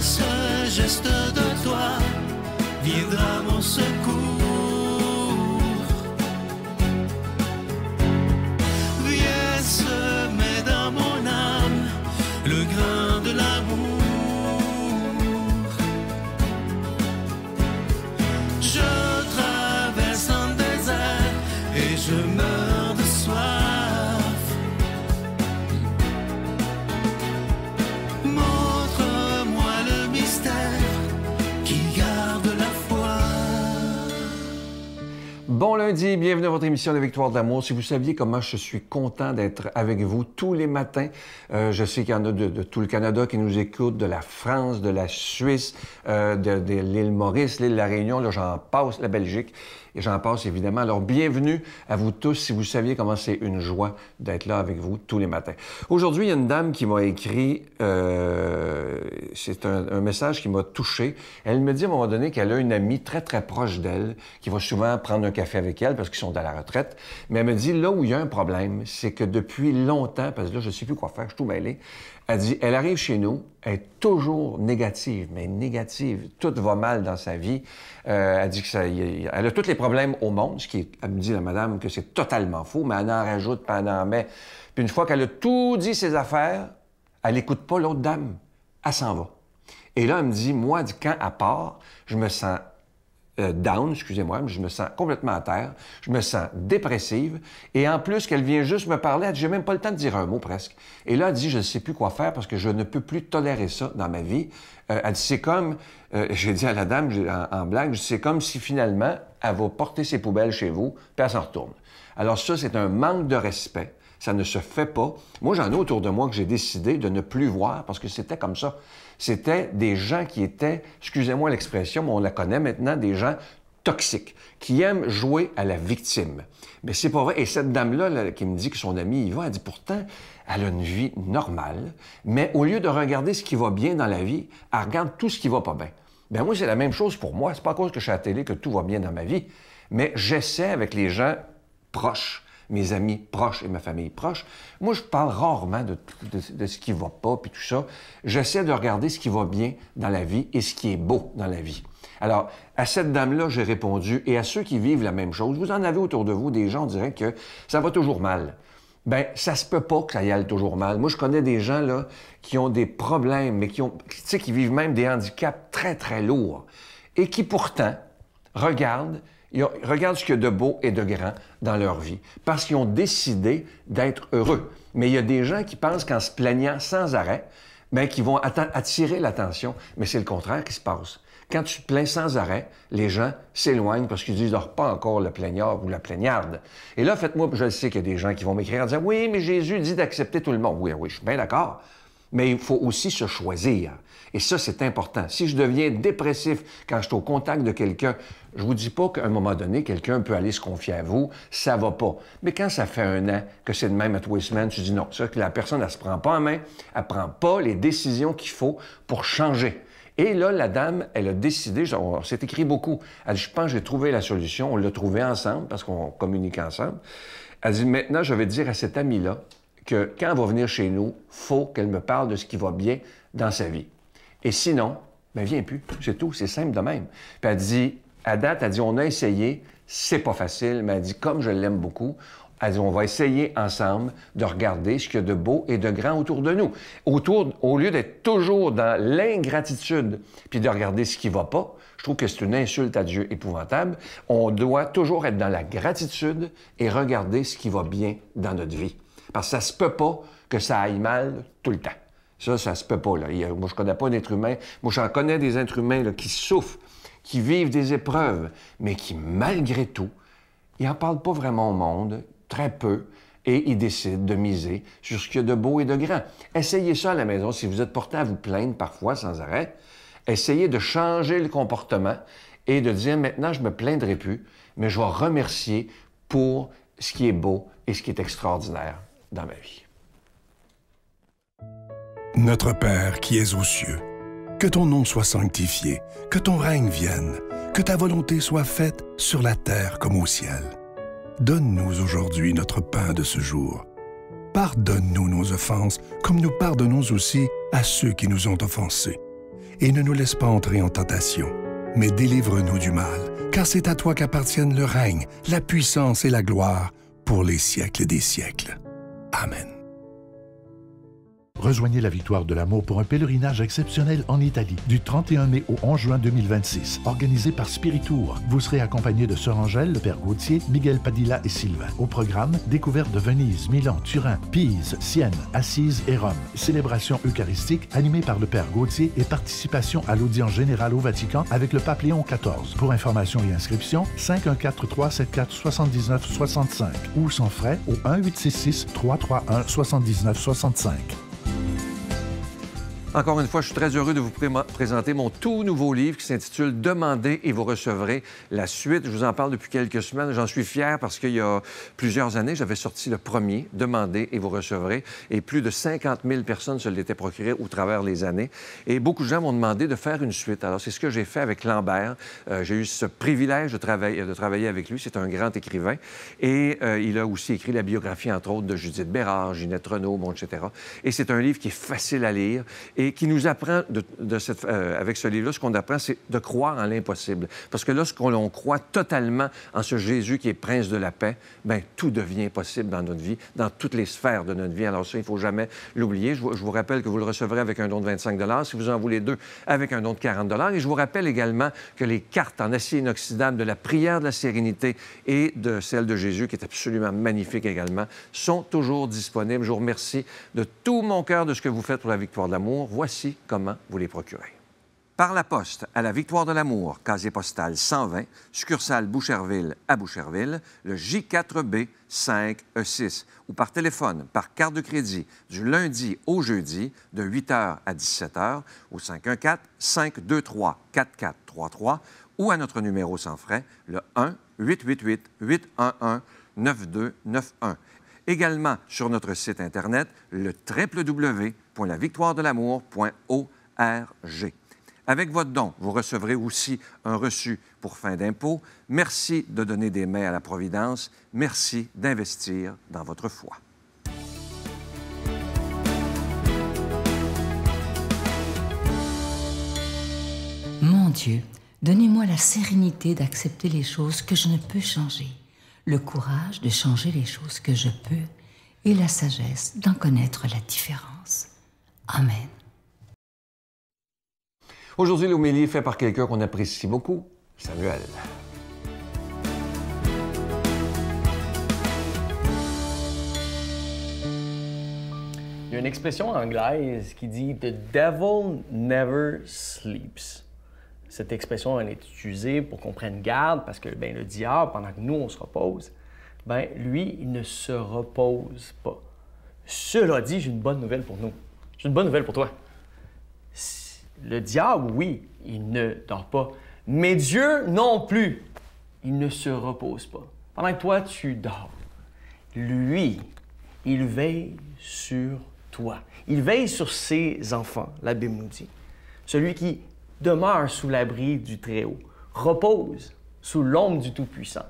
ce geste de toi viendra mon secours. Viens semer dans mon âme le grain de l'amour. Je traverse un désert et je meurs de soif. Montre-moi le mystère qui garde la foi. Bon lundi, bienvenue à votre émission de Victoire de l'amour. Si vous saviez comment je suis content d'être avec vous tous les matins, je sais qu'il y en a de tout le Canada qui nous écoutent, de la France, de la Suisse, de l'île Maurice, l'île de la Réunion, là j'en passe, la Belgique, et j'en passe évidemment. Alors bienvenue à vous tous si vous saviez comment c'est une joie d'être là avec vous tous les matins. Aujourd'hui, il y a une dame qui m'a écrit, c'est un message qui m'a touché. Elle me dit à un moment donné qu'elle a une amie très très proche d'elle qui va souvent prendre un café avec elle parce qu'ils sont à la retraite. Mais elle me dit, là où il y a un problème, c'est que depuis longtemps, parce que là, je ne sais plus quoi faire, je suis tout mêlé, elle dit, elle arrive chez nous, elle est toujours négative, mais négative. Tout va mal dans sa vie. Elle dit elle a tous les problèmes au monde, ce qui est, elle me dit, la madame, que c'est totalement faux, mais elle en rajoute, puis elle en met. Puis une fois qu'elle a tout dit ses affaires, elle n'écoute pas l'autre dame. Elle s'en va. Et là, elle me dit, moi, quand elle part, je me sens down, excusez-moi, mais je me sens complètement à terre, je me sens dépressive, et en plus qu'elle vient juste me parler, elle dit, j'ai même pas le temps de dire un mot presque. Et là, elle dit, je ne sais plus quoi faire parce que je ne peux plus tolérer ça dans ma vie. Elle dit, c'est comme, j'ai dit à la dame en blague, c'est comme si finalement, elle va porter ses poubelles chez vous, puis elle s'en retourne. Alors ça, c'est un manque de respect. Ça ne se fait pas. Moi, j'en ai autour de moi que j'ai décidé de ne plus voir parce que c'était comme ça. C'était des gens qui étaient, excusez-moi l'expression, mais on la connaît maintenant, des gens toxiques, qui aiment jouer à la victime. Mais c'est pas vrai. Et cette dame-là là, qui me dit que son amie y va, elle dit pourtant, elle a une vie normale, mais au lieu de regarder ce qui va bien dans la vie, elle regarde tout ce qui va pas bien. Bien, moi, c'est la même chose pour moi. C'est pas à cause que je suis à la télé que tout va bien dans ma vie, mais j'essaie avec les gens proches, mes amis proches et ma famille proche. Moi, je parle rarement de ce qui va pas, puis tout ça. J'essaie de regarder ce qui va bien dans la vie et ce qui est beau dans la vie. Alors, à cette dame-là, j'ai répondu, et à ceux qui vivent la même chose, vous en avez autour de vous des gens, on dirait que ça va toujours mal. Bien, ça se peut pas que ça y aille toujours mal. Moi, je connais des gens, là, qui ont des problèmes, mais qui vivent même des handicaps très, très lourds, et qui pourtant regardent ce qu'il y a de beau et de grand dans leur vie, parce qu'ils ont décidé d'être heureux. Mais il y a des gens qui pensent qu'en se plaignant sans arrêt, bien, qu'ils vont attirer l'attention, mais c'est le contraire qui se passe. Quand tu te plains sans arrêt, les gens s'éloignent parce qu'ils disent « pas encore le plaignard ou la plaignarde ». Et là, faites-moi, je sais qu'il y a des gens qui vont m'écrire en disant « Oui, mais Jésus dit d'accepter tout le monde. » Oui, je suis bien d'accord. Mais il faut aussi se choisir. Et ça, c'est important. Si je deviens dépressif quand je suis au contact de quelqu'un, je vous dis pas qu'à un moment donné, quelqu'un peut aller se confier à vous, ça va pas. Mais quand ça fait 1 an que c'est de même à tous les semaines, tu dis non, ça que la personne, elle se prend pas en main, elle prend pas les décisions qu'il faut pour changer. Et là, la dame, elle a décidé, on s'est écrit beaucoup, elle dit, je pense que j'ai trouvé la solution, on l'a trouvé ensemble parce qu'on communique ensemble. Elle dit, maintenant, je vais dire à cette amie-là que quand elle va venir chez nous, faut qu'elle me parle de ce qui va bien dans sa vie. Et sinon, ben viens plus, c'est tout, c'est simple de même. Puis elle dit, à date, elle dit, on a essayé, c'est pas facile, mais elle dit, comme je l'aime beaucoup, elle dit, on va essayer ensemble de regarder ce qu'il y a de beau et de grand autour de nous. Au lieu d'être toujours dans l'ingratitude, puis de regarder ce qui va pas, je trouve que c'est une insulte à Dieu épouvantable. On doit toujours être dans la gratitude et regarder ce qui va bien dans notre vie. Parce que ça se peut pas que ça aille mal tout le temps. Ça se peut pas, là. Moi, je connais pas un être humain. Moi, j'en connais des êtres humains là, qui souffrent, qui vivent des épreuves, mais qui, malgré tout, ils n'en parlent pas vraiment au monde, très peu, et ils décident de miser sur ce qu'il y a de beau et de grand. Essayez ça à la maison. Si vous êtes porté à vous plaindre parfois sans arrêt, essayez de changer le comportement et de dire, maintenant, je ne me plaindrai plus, mais je vais remercier pour ce qui est beau et ce qui est extraordinaire dans ma vie. Notre Père qui es aux cieux, que ton nom soit sanctifié, que ton règne vienne, que ta volonté soit faite sur la terre comme au ciel. Donne-nous aujourd'hui notre pain de ce jour. Pardonne-nous nos offenses, comme nous pardonnons aussi à ceux qui nous ont offensés. et ne nous laisse pas entrer en tentation, mais délivre-nous du mal, car c'est à toi qu'appartiennent le règne, la puissance et la gloire pour les siècles des siècles. Amen. Rejoignez la Victoire de l'Amour pour un pèlerinage exceptionnel en Italie du 31 mai au 11 juin 2026, organisé par Spiritour. Vous serez accompagné de Sœur Angèle, le Père Gauthier, Miguel Padilla et Sylvain. Au programme, découverte de Venise, Milan, Turin, Pise, Sienne, Assise et Rome. Célébration eucharistique animée par le Père Gauthier et participation à l'audience générale au Vatican avec le pape Léon XIV. Pour information et inscription, 514-374-7965 ou sans frais au 1-866-331-7965. Encore une fois, je suis très heureux de vous présenter mon tout nouveau livre qui s'intitule « Demandez et vous recevrez ». La suite, je vous en parle depuis quelques semaines. J'en suis fier parce qu'il y a plusieurs années, j'avais sorti le premier, « Demandez et vous recevrez », et plus de 50 000 personnes se l'étaient procuré au travers les années. Et beaucoup de gens m'ont demandé de faire une suite. Alors, c'est ce que j'ai fait avec Lambert. J'ai eu ce privilège de travailler avec lui. C'est un grand écrivain. Et il a aussi écrit la biographie, entre autres, de Judith Bérard, Ginette Renaud, bon, etc. Et c'est un livre qui est facile à lire et qui nous apprend, avec ce livre-là, ce qu'on apprend, c'est de croire en l'impossible. Parce que lorsqu'on croit totalement en ce Jésus qui est prince de la paix, bien, tout devient possible dans notre vie, dans toutes les sphères de notre vie. Alors ça, il ne faut jamais l'oublier. Je vous rappelle que vous le recevrez avec un don de 25 $, si vous en voulez deux, avec un don de 40 $. Et je vous rappelle également que les cartes en acier inoxydable de la prière de la sérénité et de celle de Jésus, qui est absolument magnifique également, sont toujours disponibles. Je vous remercie de tout mon cœur de ce que vous faites pour la Victoire de l'Amour. Voici comment vous les procurez. Par la poste à la Victoire de l'Amour, casier postal 120, succursale Boucherville à Boucherville, le J4B 5E6, ou par téléphone, par carte de crédit, du lundi au jeudi, de 8h à 17h, au 514-523-4433, ou à notre numéro sans frais, le 1-888-811-9291. Également sur notre site Internet, le www.lavictoiredelamour.org. Avec votre don, vous recevrez aussi un reçu pour fin d'impôt. Merci de donner des mains à la Providence. Merci d'investir dans votre foi. Mon Dieu, donnez-moi la sérénité d'accepter les choses que je ne peux changer, le courage de changer les choses que je peux et la sagesse d'en connaître la différence. Amen. Aujourd'hui, l'homélie est faite par quelqu'un qu'on apprécie beaucoup, Samuel. Il y a une expression anglaise qui dit « The devil never sleeps ». Cette expression, elle est utilisée pour qu'on prenne garde parce que le diable, pendant que nous, on se repose, lui, il ne se repose pas. Cela dit, j'ai une bonne nouvelle pour nous. J'ai une bonne nouvelle pour toi. Le diable, oui, il ne dort pas. Mais Dieu non plus. Il ne se repose pas. Pendant que toi, tu dors, lui, il veille sur toi. Il veille sur ses enfants, la Bible nous dit. Celui qui demeure sous l'abri du Très-Haut, repose sous l'ombre du Tout-Puissant,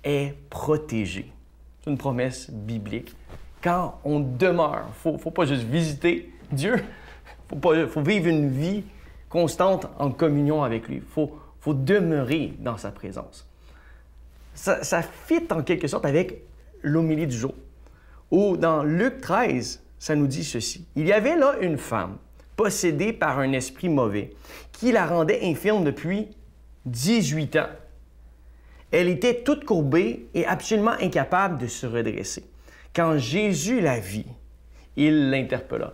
est protégé. C'est une promesse biblique. Quand on demeure, il ne faut pas juste visiter Dieu, il faut vivre une vie constante en communion avec lui. Il faut demeurer dans sa présence. Ça fit en quelque sorte avec l'homélie du jour, où dans Luc 13, ça nous dit ceci. Il y avait là une femme possédée par un esprit mauvais qui la rendait infirme depuis 18 ans. Elle était toute courbée et absolument incapable de se redresser. Quand Jésus la vit, il l'interpella.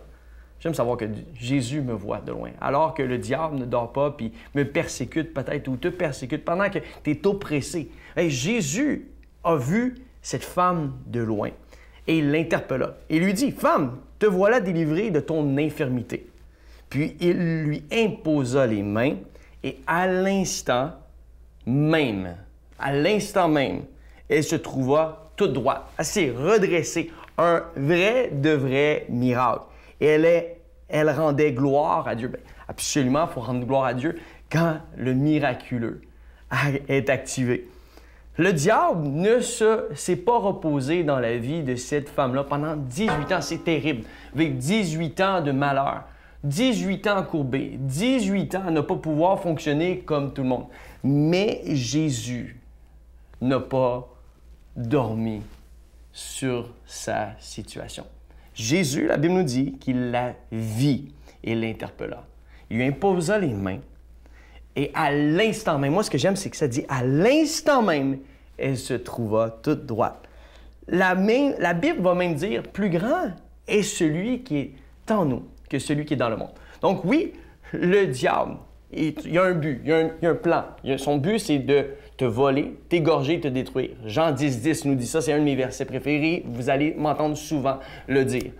J'aime savoir que Jésus me voit de loin, alors que le diable ne dort pas puis me persécute peut-être ou te persécute pendant que tu es oppressé. Jésus a vu cette femme de loin et il l'interpella et lui dit « Femme, te voilà délivrée de ton infirmité. » Puis il lui imposa les mains et à l'instant même, elle se trouva toute droite. Elle s'est redressée. Un vrai miracle. Et elle rendait gloire à Dieu. Bien, absolument, il faut rendre gloire à Dieu quand le miraculeux est activé. Le diable ne s'est pas reposé dans la vie de cette femme-là pendant 18 ans. C'est terrible. Avec 18 ans de malheur, 18 ans courbé, 18 ans à ne pas pouvoir fonctionner comme tout le monde. Mais Jésus n'a pas dormi sur sa situation. Jésus, la Bible nous dit qu'il la vit et l'interpella. Il lui imposa les mains et à l'instant même, moi ce que j'aime, c'est que ça dit à l'instant même, elle se trouva toute droite. La Bible va même dire, plus grand est celui qui est en nous que celui qui est dans le monde. Donc oui, le diable, il y a un but, il y a un plan. Son but, c'est de te voler, t'égorger, te détruire. Jean 10:10 nous dit ça, c'est un de mes versets préférés. Vous allez m'entendre souvent le dire.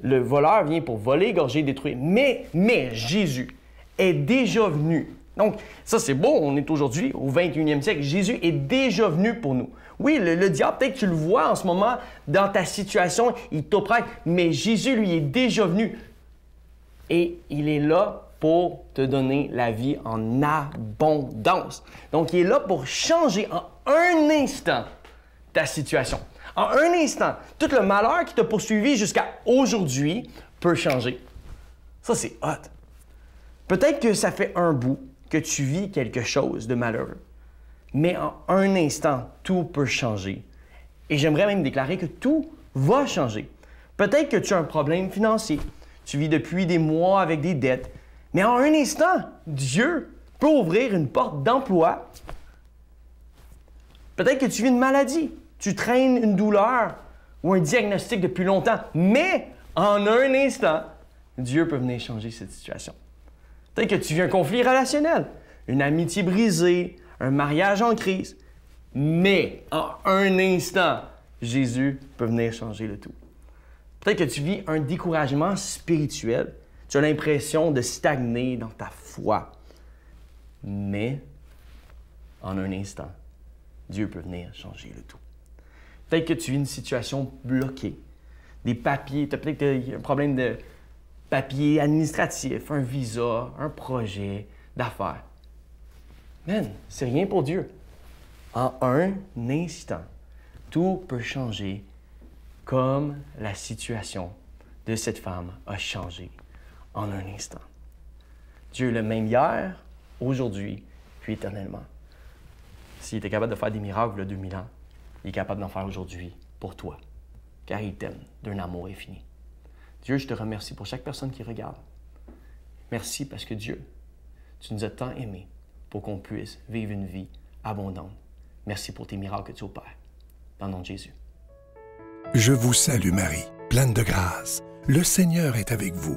Le voleur vient pour voler, égorger, détruire. Mais Jésus est déjà venu. Donc, ça, c'est beau, on est aujourd'hui au 21e siècle. Jésus est déjà venu pour nous. Oui, le diable, peut-être que tu le vois en ce moment dans ta situation, il t'oppresse, mais Jésus, lui, est déjà venu. Et il est là pour te donner la vie en abondance. Donc, il est là pour changer en un instant ta situation. En un instant, tout le malheur qui t'a poursuivi jusqu'à aujourd'hui peut changer. Ça, c'est hot. Peut-être que ça fait un bout que tu vis quelque chose de malheureux. Mais en un instant, tout peut changer. Et j'aimerais même déclarer que tout va changer. Peut-être que tu as un problème financier. Tu vis depuis des mois avec des dettes. Mais en un instant, Dieu peut ouvrir une porte d'emploi. Peut-être que tu vis une maladie. Tu traînes une douleur ou un diagnostic depuis longtemps. Mais en un instant, Dieu peut venir changer cette situation. Peut-être que tu vis un conflit relationnel, une amitié brisée, un mariage en crise. Mais en un instant, Jésus peut venir changer le tout. Peut-être que tu vis un découragement spirituel. Tu as l'impression de stagner dans ta foi. Mais en un instant, Dieu peut venir changer le tout. Peut-être que tu vis une situation bloquée. Des papiers, tu as peut-être un problème de papiers administratifs, un visa, un projet d'affaires. Man, c'est rien pour Dieu. En un instant, tout peut changer comme la situation de cette femme a changé en un instant. Dieu est le même hier, aujourd'hui, puis éternellement. S'il était capable de faire des miracles il y a 2000 ans, il est capable d'en faire aujourd'hui pour toi, car il t'aime d'un amour infini. Dieu, je te remercie pour chaque personne qui regarde. Merci parce que Dieu, tu nous as tant aimés pour qu'on puisse vivre une vie abondante. Merci pour tes miracles que tu opères. Dans le nom de Jésus. Je vous salue Marie, pleine de grâce. Le Seigneur est avec vous.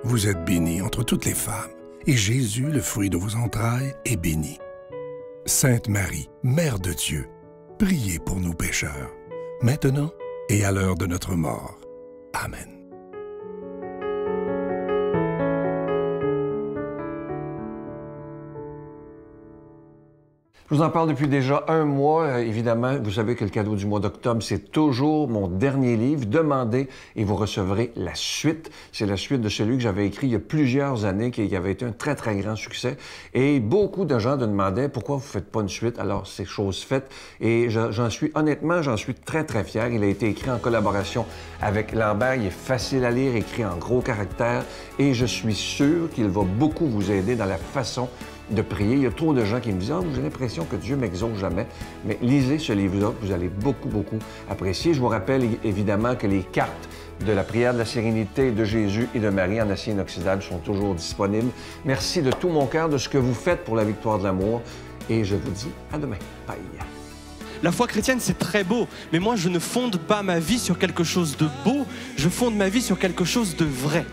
Vous êtes bénie entre toutes les femmes, et Jésus, le fruit de vos entrailles, est béni. Sainte Marie, Mère de Dieu, priez pour nous pécheurs, maintenant et à l'heure de notre mort. Amen. Je vous en parle depuis déjà un mois. Évidemment, vous savez que le cadeau du mois d'octobre, c'est toujours mon dernier livre. Demandez et vous recevrez la suite. C'est la suite de celui que j'avais écrit il y a plusieurs années, qui avait été un très, très grand succès. Et beaucoup de gens me demandaient pourquoi vous ne faites pas une suite. Alors, c'est chose faite. Et honnêtement, j'en suis très, très fier. Il a été écrit en collaboration avec Lambert. Il est facile à lire, écrit en gros caractères. Et je suis sûr qu'il va beaucoup vous aider dans la façon de prier. Il y a trop de gens qui me disent « Ah, j'ai l'impression que Dieu m'exauce jamais ». Mais lisez ce livre-là, vous allez beaucoup, beaucoup apprécier. Je vous rappelle évidemment que les cartes de la prière de la sérénité de Jésus et de Marie en acier inoxydable sont toujours disponibles. Merci de tout mon cœur de ce que vous faites pour la victoire de l'amour et je vous dis à demain. Bye. La foi chrétienne, c'est très beau, mais moi, je ne fonde pas ma vie sur quelque chose de beau, je fonde ma vie sur quelque chose de vrai.